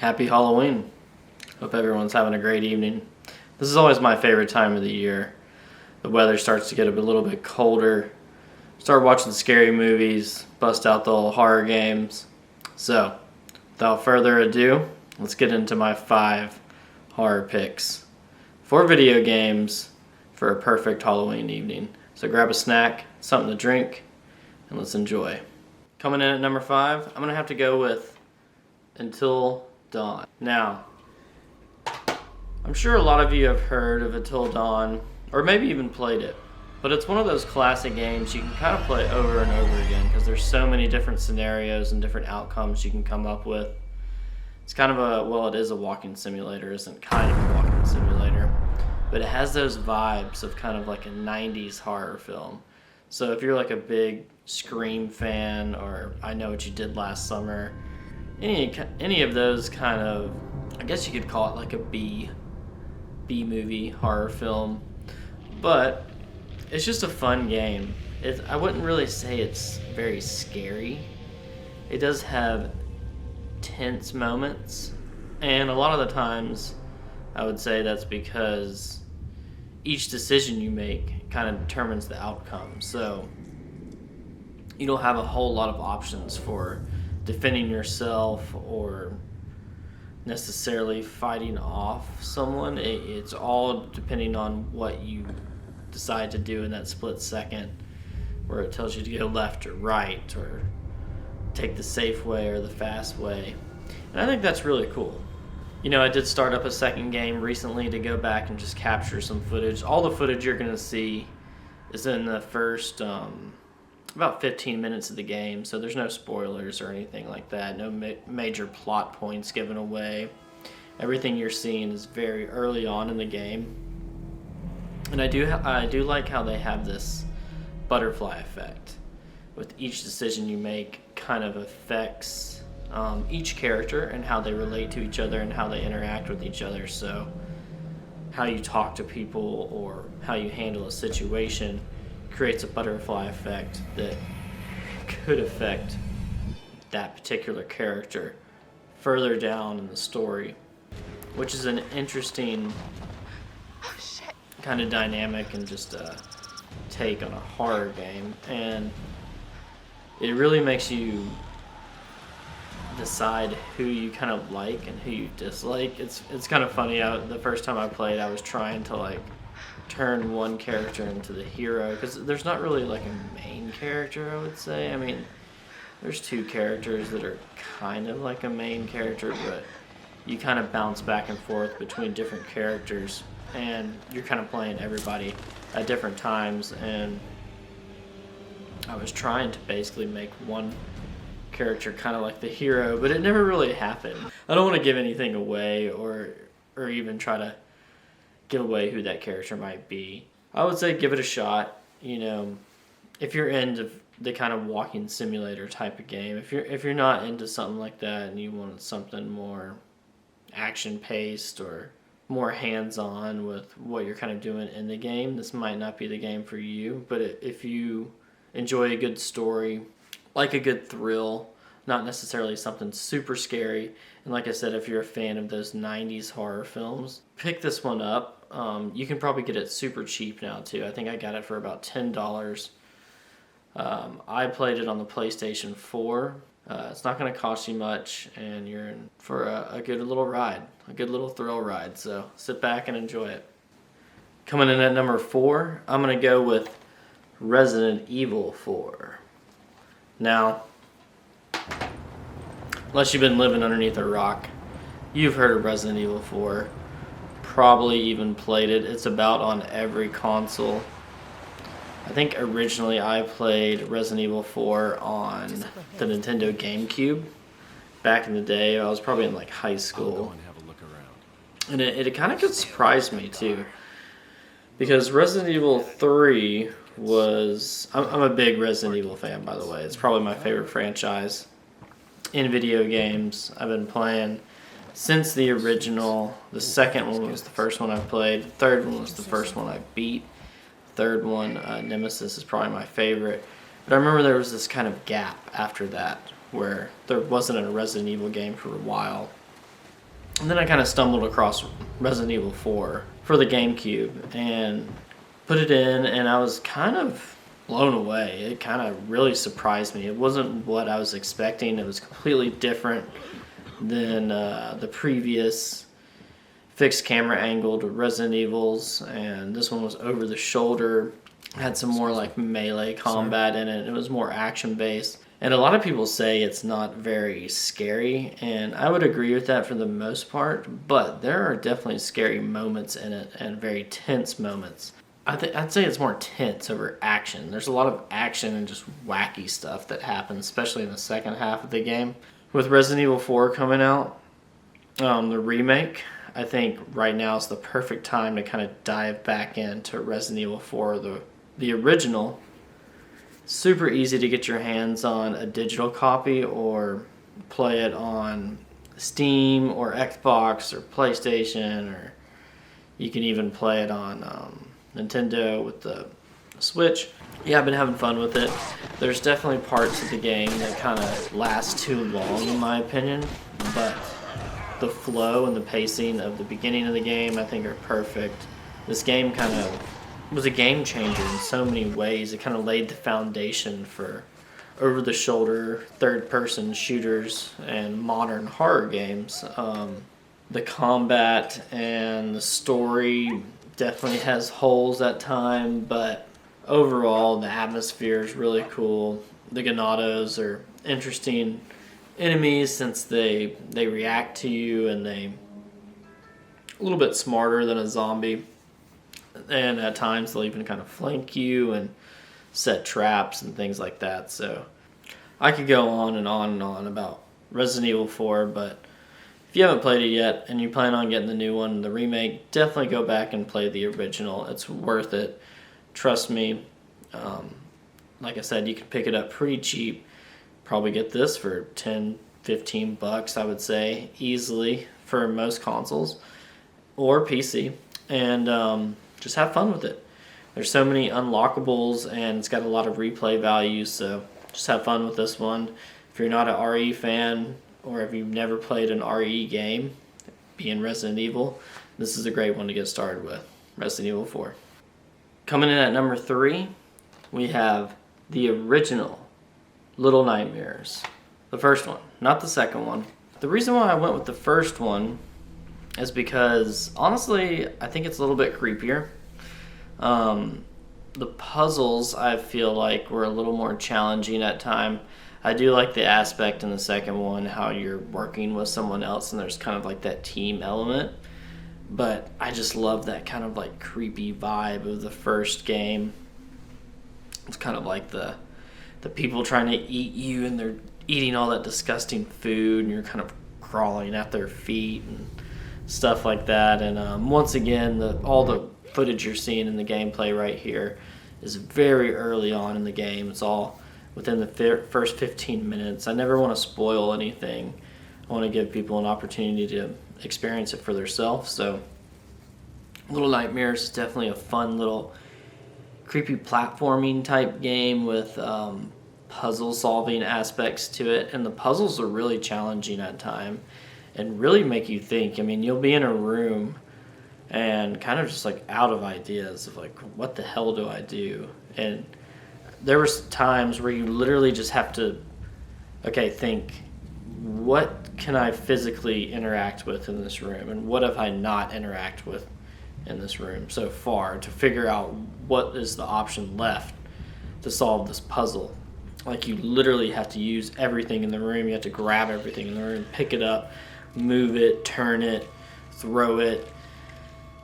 Happy Halloween. Hope everyone's having a great evening. This is always my favorite time of the year. The weather starts to get a little bit colder. Start watching scary movies, bust out the old horror games. So, without further ado, let's get into my 5 horror picks for video games for a perfect Halloween evening. So grab a snack, something to drink, and let's enjoy. Coming in at number 5, I'm going to have to go with Until Dawn. Now, I'm sure a lot of you have heard of Until Dawn, or maybe even played it, but it's one of those classic games you can kind of play over and over again because there's so many different scenarios and different outcomes you can come up with. It's kind of it is a walking simulator, isn't kind of a walking simulator, but it has those vibes of kind of like a 90s horror film. So if you're like a big Scream fan, or I Know What You Did Last Summer, any of those kind of, I guess you could call it like a B movie horror film, but it's just a fun game. I wouldn't really say it's very scary. It does have tense moments, and a lot of the times I would say that's because each decision you make kind of determines the outcome. So you don't have a whole lot of options for defending yourself or necessarily fighting off someone. It's all depending on what you decide to do in that split second, where it tells you to go left or right, or take the safe way or the fast way. And I think that's really cool. You know, I did start up a second game recently to go back and just capture some footage. All the footage you're going to see is in the first about 15 minutes of the game, so there's no spoilers or anything like that, no major plot points given away. Everything you're seeing is very early on in the game. And I do like how they have this butterfly effect. With each decision you make kind of affects each character and how they relate to each other and how they interact with each other. So how you talk to people or how you handle a situation creates a butterfly effect that could affect that particular character further down in the story, which is an interesting kind of dynamic and just a take on a horror game. And it really makes you decide who you kind of like and who you dislike. It's kind of funny. The first time I played, I was trying to like turn one character into the hero, because there's not really like a main character, I would say. I mean, there's 2 characters that are kind of like a main character, but you kind of bounce back and forth between different characters, and you're kind of playing everybody at different times. And I was trying to basically make one character kind of like the hero, but it never really happened. I don't want to give anything away or even try to give away who that character might be. I would say give it a shot. You know, if you're into the kind of walking simulator type of game, if you're not into something like that and you want something more action paced or more hands-on with what you're kind of doing in the game, this might not be the game for you. But if you enjoy a good story, like a good thrill, not necessarily something super scary, and like I said, if you're a fan of those 90s horror films, pick this one up. You can probably get it super cheap now too. I think I got it for about $10. I played it on the PlayStation 4. It's not going to cost you much, and you're in for a good little ride, a good little thrill ride. So sit back and enjoy it. Coming in at number 4, I'm going to go with Resident Evil 4. Now, unless you've been living underneath a rock, you've heard of Resident Evil 4. Probably even played it. It's about on every console. I think originally I played Resident Evil 4 on the Nintendo GameCube back in the day. I was probably in like high school. I'll go and have a look around. And it kind of surprised me too, because Resident Evil 3 was... I'm a big Resident Evil fan, by the way. It's probably my favorite franchise in video games. I've been playing since the original. The second one was the first one I played. The third one was the first one I beat. The third one, Nemesis, is probably my favorite. But I remember there was this kind of gap after that where there wasn't a Resident Evil game for a while. And then I kind of stumbled across Resident Evil 4 for the GameCube and put it in, and I was kind of blown away. It kind of really surprised me. It wasn't what I was expecting. It was completely different than the previous fixed camera angled Resident Evils, and this one was over the shoulder. Had some more like melee combat in it. It was more action based. And a lot of people say it's not very scary, and I would agree with that for the most part, but there are definitely scary moments in it and very tense moments. I'd say it's more tense over action. There's a lot of action and just wacky stuff that happens, especially in the second half of the game. With Resident Evil 4 coming out, the remake, I think right now is the perfect time to kind of dive back into Resident Evil 4, the original. Super easy to get your hands on a digital copy or play it on Steam or Xbox or PlayStation, or you can even play it on Nintendo with the Switch. Yeah, I've been having fun with it. There's definitely parts of the game that kind of last too long in my opinion, but the flow and the pacing of the beginning of the game I think are perfect. This game kind of was a game changer in so many ways. It kind of laid the foundation for over-the-shoulder, third-person shooters and modern horror games. The combat and the story definitely has holes at time, but overall the atmosphere is really cool. The Ganados are interesting enemies since they react to you, and they a little bit smarter than a zombie. And at times they'll even kind of flank you and set traps and things like that. So I could go on and on and on about Resident Evil 4, but if you haven't played it yet and you plan on getting the new one, the remake, definitely go back and play the original. It's worth it. Trust me. Like I said, you can pick it up pretty cheap. Probably get this for $10-15, I would say, easily for most consoles or PC. And just have fun with it. There's so many unlockables, and it's got a lot of replay value, so just have fun with this one. If you're not an RE fan, or if you've never played an RE game, being Resident Evil, this is a great one to get started with, Resident Evil 4. Coming in at number 3, we have the original Little Nightmares. The first one, not the second one. The reason why I went with the first one is because, honestly, I think it's a little bit creepier. The puzzles, I feel like, were a little more challenging at time. I do like the aspect in the second one, how you're working with someone else and there's kind of like that team element. But I just love that kind of like creepy vibe of the first game. It's kind of like the people trying to eat you, and they're eating all that disgusting food, and you're kind of crawling at their feet and stuff like that. And once again, all the footage you're seeing in the gameplay right here is very early on in the game. It's all within the first 15 minutes. I never want to spoil anything. I want to give people an opportunity to experience it for themselves. So Little Nightmares is definitely a fun little creepy platforming type game with puzzle solving aspects to it, and the puzzles are really challenging at time and really make you think. I mean, you'll be in a room and kind of just like out of ideas of like, what the hell do I do? And there were times where you literally just have to, think, what can I physically interact with in this room, and what have I not interact with in this room so far, to figure out what is the option left to solve this puzzle. Like, you literally have to use everything in the room. You have to grab everything in the room, pick it up, move it, turn it, throw it,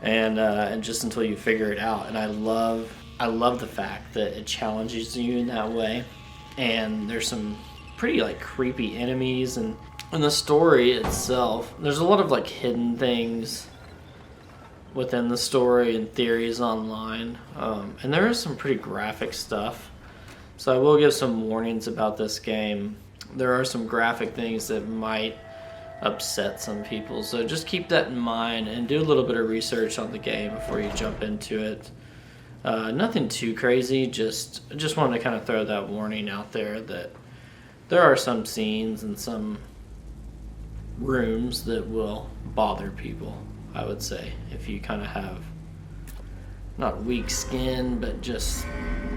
and just until you figure it out. And I love the fact that it challenges you in that way. And there's some pretty like creepy enemies, and in the story itself, there's a lot of like hidden things within the story and theories online, and there is some pretty graphic stuff. So I will give some warnings about this game. There are some graphic things that might upset some people, so just keep that in mind and do a little bit of research on the game before you jump into it. Nothing too crazy, just wanted to kind of throw that warning out there that there are some scenes and some rooms that will bother people, I would say, if you kind of have not weak skin, but just,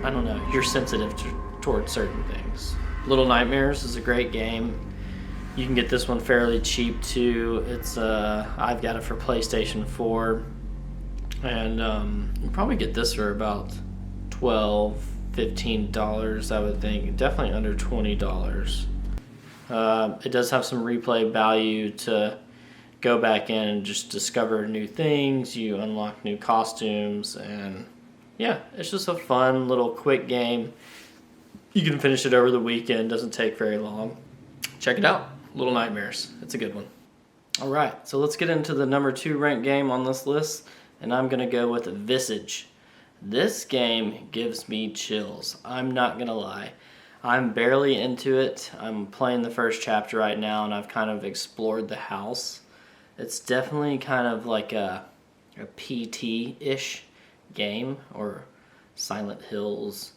I don't know, you're sensitive towards certain things. Little Nightmares is a great game. You can get this one fairly cheap too. It's I've got it for PlayStation 4, and you can probably get this for about $12-15, I would think. Definitely under $20. It does have some replay value to go back in and just discover new things. You unlock new costumes, and yeah, it's just a fun little quick game. You can finish it over the weekend. Doesn't take very long. Check it out. Little Nightmares. It's a good one. All right, so let's get into the number 2 ranked game on this list, and I'm going to go with Visage. This game gives me chills. I'm not going to lie. I'm barely into it. I'm playing the first chapter right now, and I've kind of explored the house. It's definitely kind of like a PT-ish game, or Silent Hills,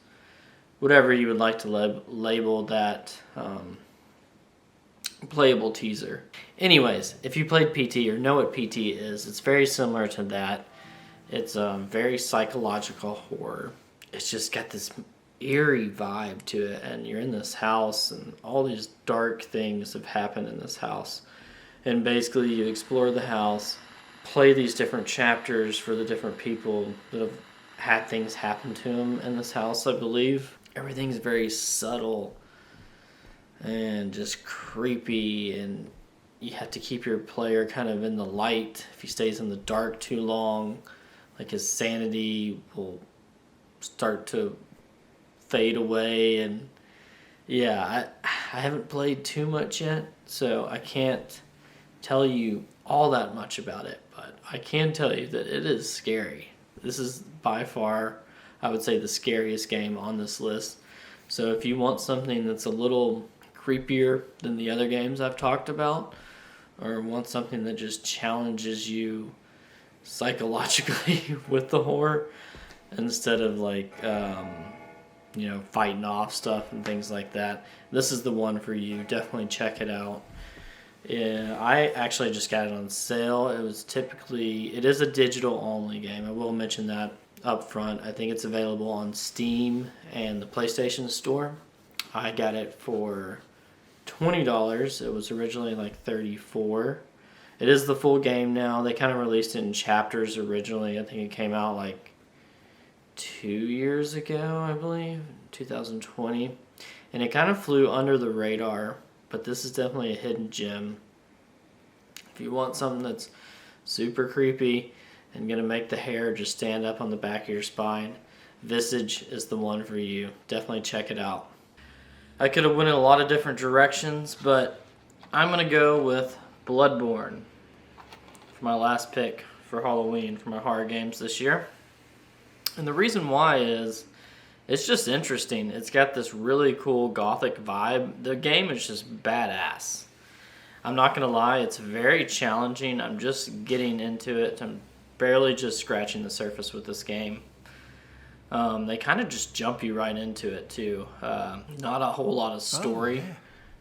whatever you would like to label that playable teaser. Anyways, if you played PT or know what PT is, it's very similar to that. It's very psychological horror. It's just got this eerie vibe to it, and you're in this house, and all these dark things have happened in this house. And basically you explore the house, play these different chapters for the different people that have had things happen to them in this house, I believe. Everything's very subtle and just creepy, and you have to keep your player kind of in the light. If he stays in the dark too long, like his sanity will start to fade away. And yeah, I haven't played too much yet, so I can't tell you all that much about it, but I can tell you that it is scary. This is by far, I would say, the scariest game on this list. So if you want something that's a little creepier than the other games I've talked about, or want something that just challenges you psychologically with the horror, instead of like fighting off stuff and things like that, this is the one for you. Definitely check it out. Yeah, I actually just got it on sale. It is a digital only game. I will mention that up front. I think it's available on Steam and the PlayStation Store. I got it for $20. It was originally like $34. It is the full game now. They kind of released it in chapters originally. I think it came out like 2 years ago, I believe, 2020. And it kind of flew under the radar, but this is definitely a hidden gem. If you want something that's super creepy and going to make the hair just stand up on the back of your spine, Visage is the one for you. Definitely check it out. I could have went in a lot of different directions, but I'm going to go with Bloodborne for my last pick for Halloween for my horror games this year. And the reason why is it's just interesting. It's got this really cool gothic vibe. The game is just badass. I'm not going to lie, it's very challenging. I'm just getting into it. I'm barely just scratching the surface with this game. They kind of just jump you right into it too. Not a whole lot of story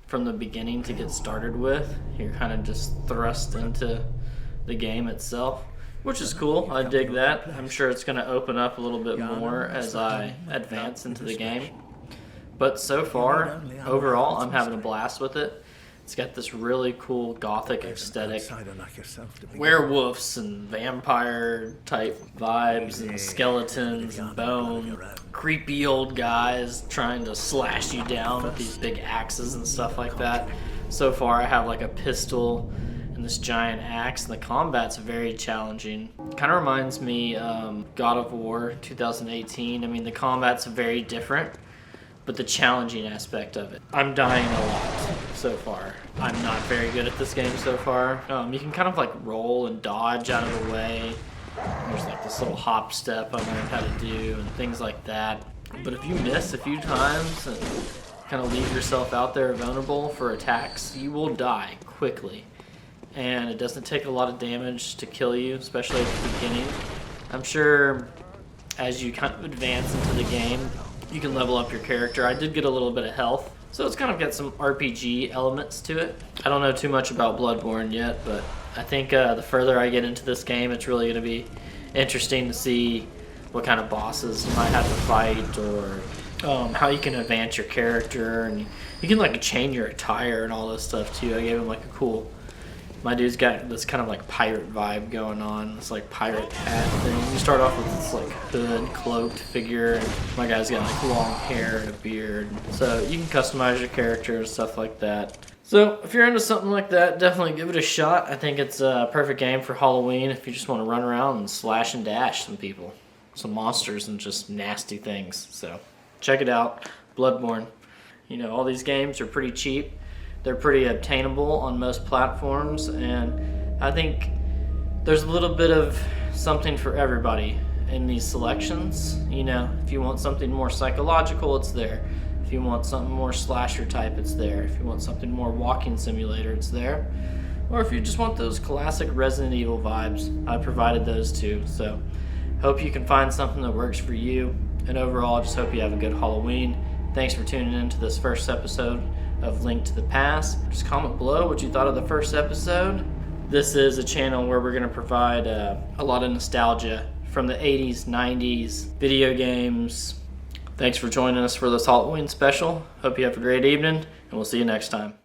from the beginning to get started with. You're kind of just thrust into the game itself, which is cool. I dig that. I'm sure it's going to open up a little bit more as I advance into the game. But so far, overall, I'm having a blast with it. It's got this really cool gothic aesthetic. Werewolves and vampire type vibes and skeletons and bone. Creepy old guys trying to slash you down with these big axes and stuff like that. So far, I have like a pistol and this giant axe, and the combat's very challenging. Kind of reminds me God of War 2018. I mean, the combat's very different, but the challenging aspect of it. I'm dying a lot so far. I'm not very good at this game so far. You can kind of like roll and dodge out of the way. There's like this little hop step I learned how to do and things like that. But if you miss a few times and kind of leave yourself out there vulnerable for attacks, you will die quickly. And it doesn't take a lot of damage to kill you, especially at the beginning. I'm sure as you kind of advance into the game, you can level up your character. I did get a little bit of health So it's kind of got some RPG elements to it. I don't know too much about Bloodborne yet, but I think the further I get into this game, it's really going to be interesting to see what kind of bosses you might have to fight, or how you can advance your character, and you can like chain your attire and all this stuff too. I gave him like a cool. My dude's got this kind of like pirate vibe going on. This like pirate hat thing. You start off with this like hood, cloaked figure, and my guy's got like long hair and a beard. So you can customize your character and stuff like that. So if you're into something like that, definitely give it a shot. I think it's a perfect game for Halloween if you just want to run around and slash and dash some people, some monsters, and just nasty things. So check it out, Bloodborne. You know, all these games are pretty cheap. They're pretty obtainable on most platforms, and I think there's a little bit of something for everybody in these selections. You know, if you want something more psychological, it's there. If you want something more slasher type, it's there. If you want something more walking simulator, it's there. Or if you just want those classic Resident Evil vibes, I provided those too. So hope you can find something that works for you, and overall, I just hope you have a good Halloween. Thanks for tuning in to this first episode of Link to the Past. Just comment below what you thought of the first episode. This is a channel where we're going to provide a lot of nostalgia from the 80s, 90s, video games. Thanks for joining us for this Halloween special. Hope you have a great evening, and we'll see you next time.